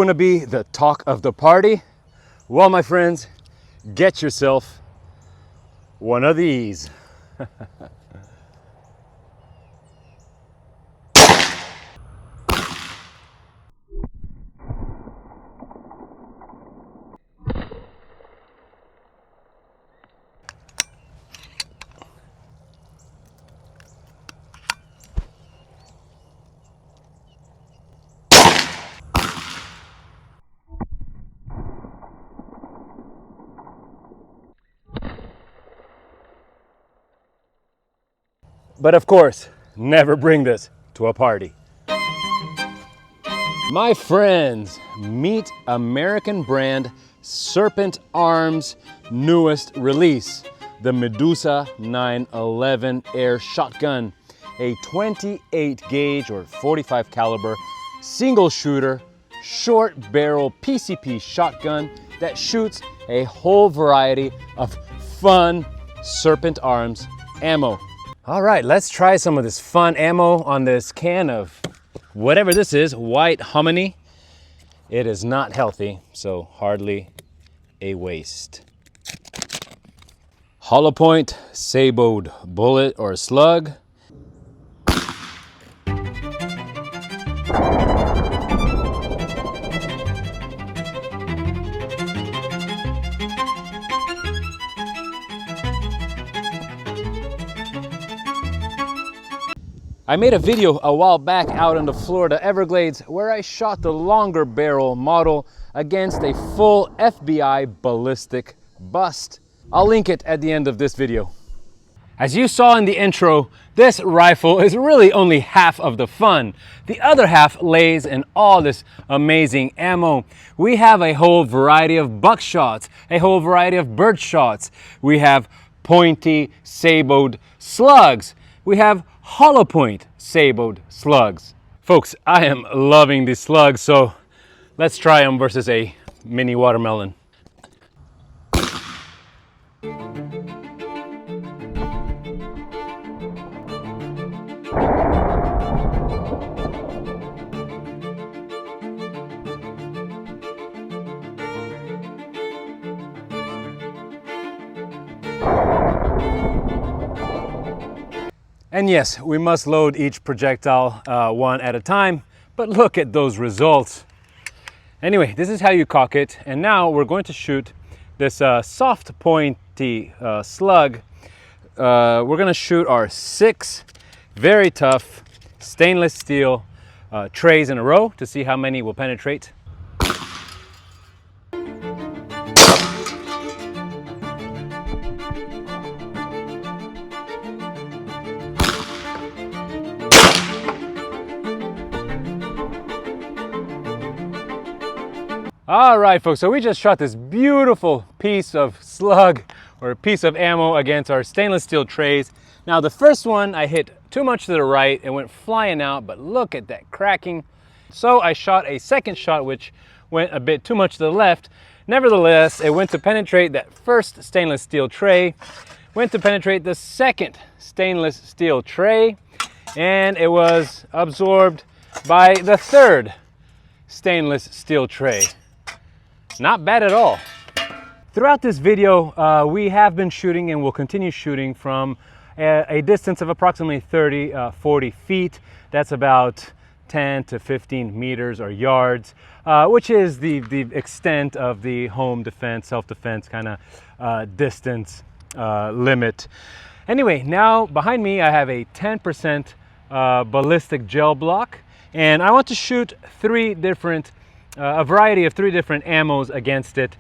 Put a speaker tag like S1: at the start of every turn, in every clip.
S1: want to be the talk of the party? Well, my friends, get yourself one of these. But of course, never bring this to a party. My friends, meet American brand Serpent Arms' newest release, the MEDUSA-911 air shotgun, a 28 gauge or 45 caliber single shooter, short barrel PCP shotgun that shoots a whole variety of fun Serpent Arms ammo. All right, let's try some of this fun ammo on this can of whatever this is, white hominy. It is not healthy, so hardly a waste. Hollow point, sabot bullet or slug. I made a video a while back out in the Florida Everglades where I shot the longer barrel model against a full FBI ballistic bust. I'll link it at the end of this video. As you saw in the intro, this rifle is really only half of the fun. The other half lays in all this amazing ammo. We have a whole variety of buckshots, a whole variety of birdshots. We have pointy sabot slugs. We have hollow point sabot slugs. Folks, I am loving these slugs, so let's try them versus a mini watermelon. And yes, we must load each projectile one at a time, but look at those results. Anyway, this is how you cock it. And now we're going to shoot this soft pointy slug. We're gonna shoot our 6 very tough stainless steel trays in a row to see how many will penetrate. All right, folks, so we just shot this beautiful piece of slug or a piece of ammo against our stainless steel trays. Now, the first one I hit too much to the right and went flying out, but look at that cracking. So I shot a second shot, which went a bit too much to the left. Nevertheless, it went to penetrate that first stainless steel tray, went to penetrate the second stainless steel tray, and it was absorbed by the third stainless steel tray. Not bad at all. Throughout this video, we have been shooting and will continue shooting from a distance of approximately 40 feet. That's about 10 to 15 meters or yards, which is the extent of the home defense, self-defense kind of distance limit. Anyway, now behind me I have a 10% ballistic gel block, and I want to shoot a variety of 3 different ammos against it.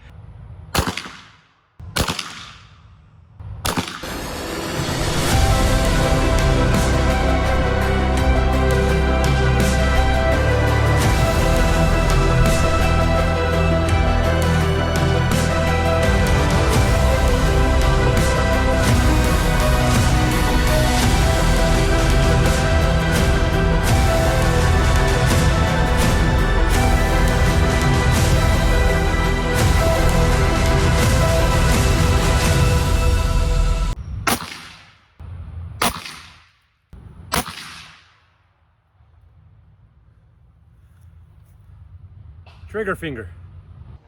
S1: trigger finger.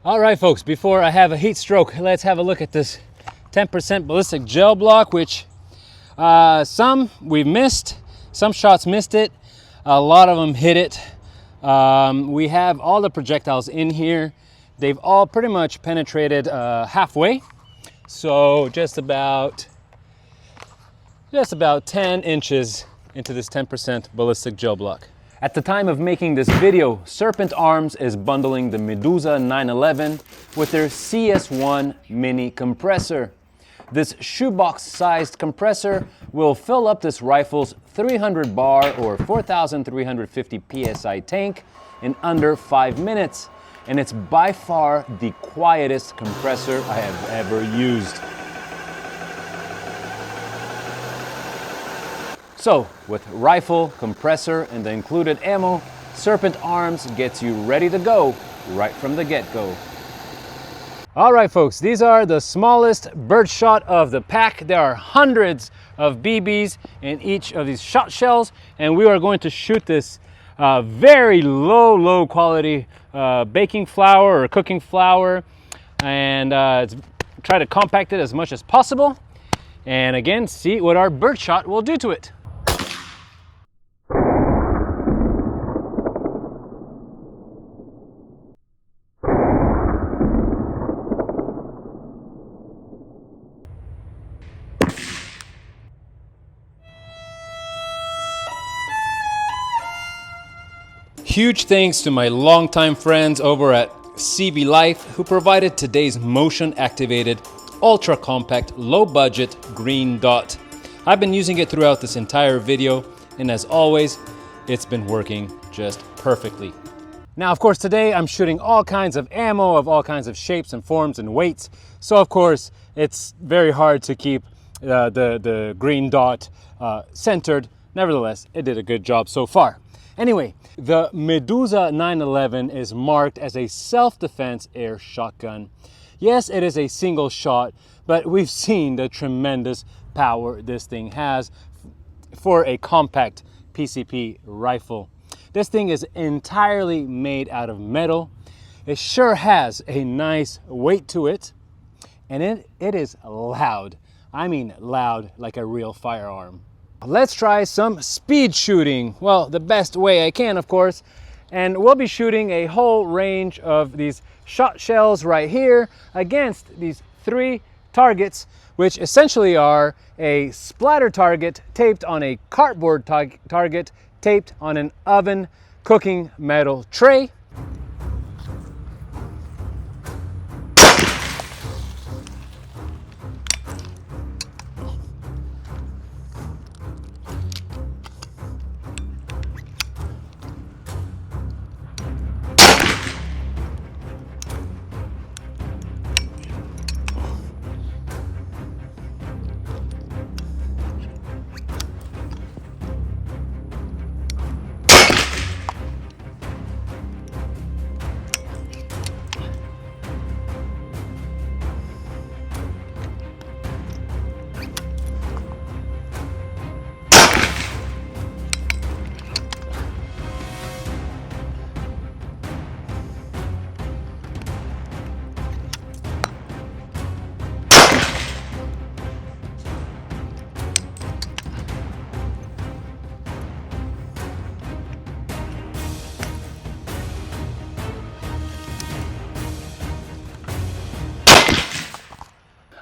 S1: All right, folks, before I have a heat stroke, let's have a look at this 10% ballistic gel block, which some we've missed, some shots missed it, a lot of them hit it. We have all the projectiles in here. They've all pretty much penetrated halfway, so just about 10 inches into this 10% ballistic gel block. At the time of making this video, Serpent Arms is bundling the MEDUSA-911 with their CS1 Mini Compressor. This shoebox-sized compressor will fill up this rifle's 300 bar or 4,350 PSI tank in under 5 minutes. And it's by far the quietest compressor I have ever used. So, with rifle, compressor, and the included ammo, Serpent Arms gets you ready to go right from the get-go. All right, folks, these are the smallest birdshot of the pack. There are hundreds of BBs in each of these shot shells, and we are going to shoot this very low quality baking flour or cooking flour, and try to compact it as much as possible. And again, see what our birdshot will do to it. Huge thanks to my longtime friends over at CB Life who provided today's motion activated, ultra compact, low budget green dot. I've been using it throughout this entire video, and as always, it's been working just perfectly. Now, of course, today I'm shooting all kinds of ammo of all kinds of shapes and forms and weights. So of course, it's very hard to keep the green dot centered. Nevertheless, it did a good job so far. Anyway, the MEDUSA-911 is marked as a self-defense air shotgun. Yes, it is a single shot, but we've seen the tremendous power this thing has for a compact PCP rifle. This thing is entirely made out of metal. It sure has a nice weight to it, and it is loud. I mean loud like a real firearm. Let's try some speed shooting. Well, the best way I can, of course. And we'll be shooting a whole range of these shot shells right here against these 3 targets, which essentially are a splatter target taped on a cardboard target taped on an oven cooking metal tray.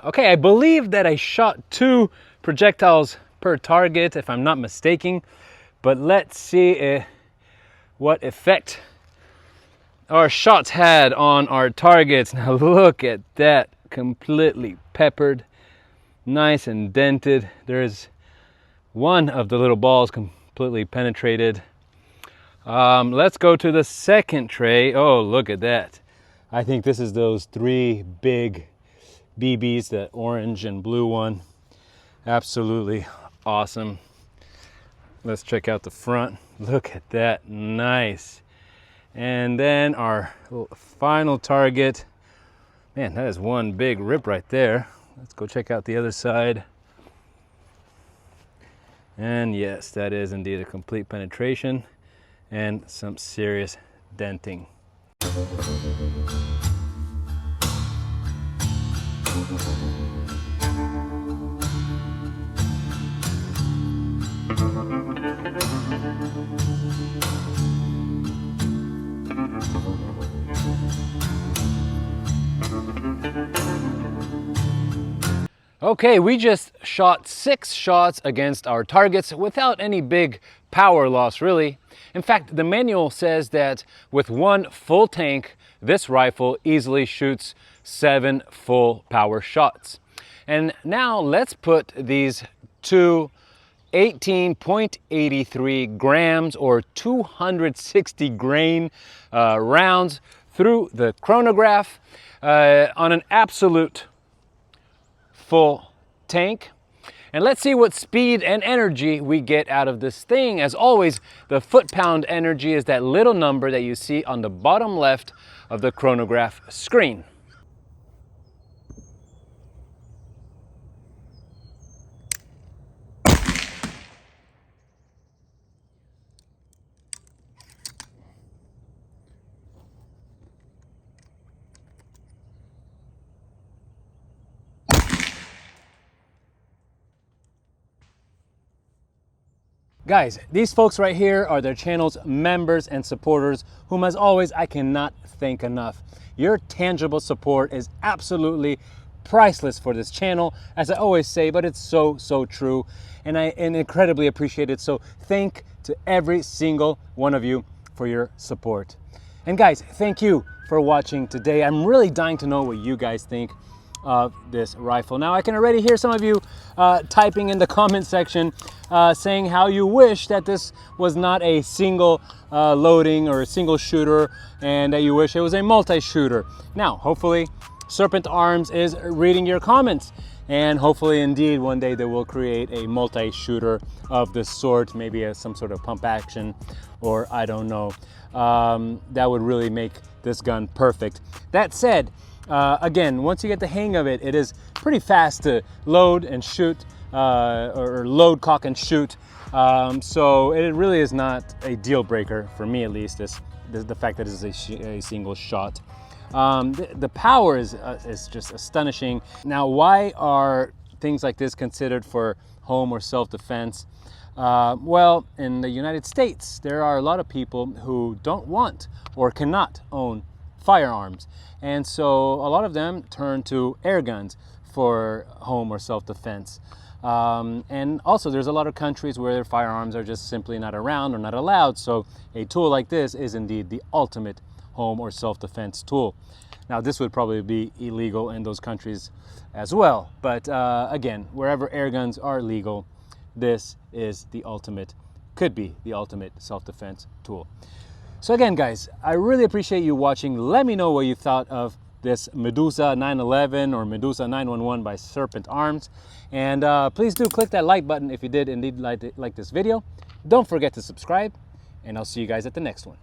S1: Okay, I believe that I shot 2 projectiles per target, if I'm not mistaken, but let's see what effect our shots had on our targets. Now look at that, completely peppered, nice and dented. There's one of the little balls completely penetrated. Let's go to the second tray. Oh, look at that. I think this is those 3 big BBs, the orange and blue one. Absolutely awesome. Let's check out the front. Look at that, nice. And then our final target. Man, that is one big rip right there. Let's go check out the other side. And yes, that is indeed a complete penetration and some serious denting. Okay, we just shot 6 shots against our targets without any big power loss, really. In fact, the manual says that with 1 full tank, this rifle easily shoots 7 full power shots. And now let's put these two 18.83 grams or 260 grain rounds through the chronograph on an absolute full tank, and let's see what speed and energy we get out of this thing. As always, the foot-pound energy is that little number that you see on the bottom left of the chronograph screen. Guys, these folks right here are their channel's members and supporters, whom as always, I cannot thank enough. Your tangible support is absolutely priceless for this channel, as I always say, but it's so true, and I incredibly appreciate it. So thank to every single one of you for your support. And guys, thank you for watching today. I'm really dying to know what you guys think of this rifle. Now I can already hear some of you typing in the comment section saying how you wish that this was not a single loading or a single shooter, and that you wish it was a multi-shooter. Now hopefully Serpent Arms is reading your comments, and hopefully indeed one day they will create a multi-shooter of this sort, maybe some sort of pump action, or I don't know. That would really make this gun perfect. That said, again, once you get the hang of it, it is pretty fast to load and shoot, or load, cock, and shoot. So it really is not a deal breaker, for me at least, the fact that it is a single shot. The power is just astonishing. Now, why are things like this considered for home or self-defense? Well, in the United States, there are a lot of people who don't want or cannot own firearms. And so a lot of them turn to air guns for home or self-defense. And also there's a lot of countries where firearms are just simply not around or not allowed. So a tool like this is indeed the ultimate home or self-defense tool. Now this would probably be illegal in those countries as well. But again, wherever air guns are legal, this is the ultimate, could be the ultimate self-defense tool. So again, guys, I really appreciate you watching. Let me know what you thought of this MEDUSA-911 or MEDUSA-911 by Serpent Arms. And please do click that like button if you did indeed like this video. Don't forget to subscribe, and I'll see you guys at the next one.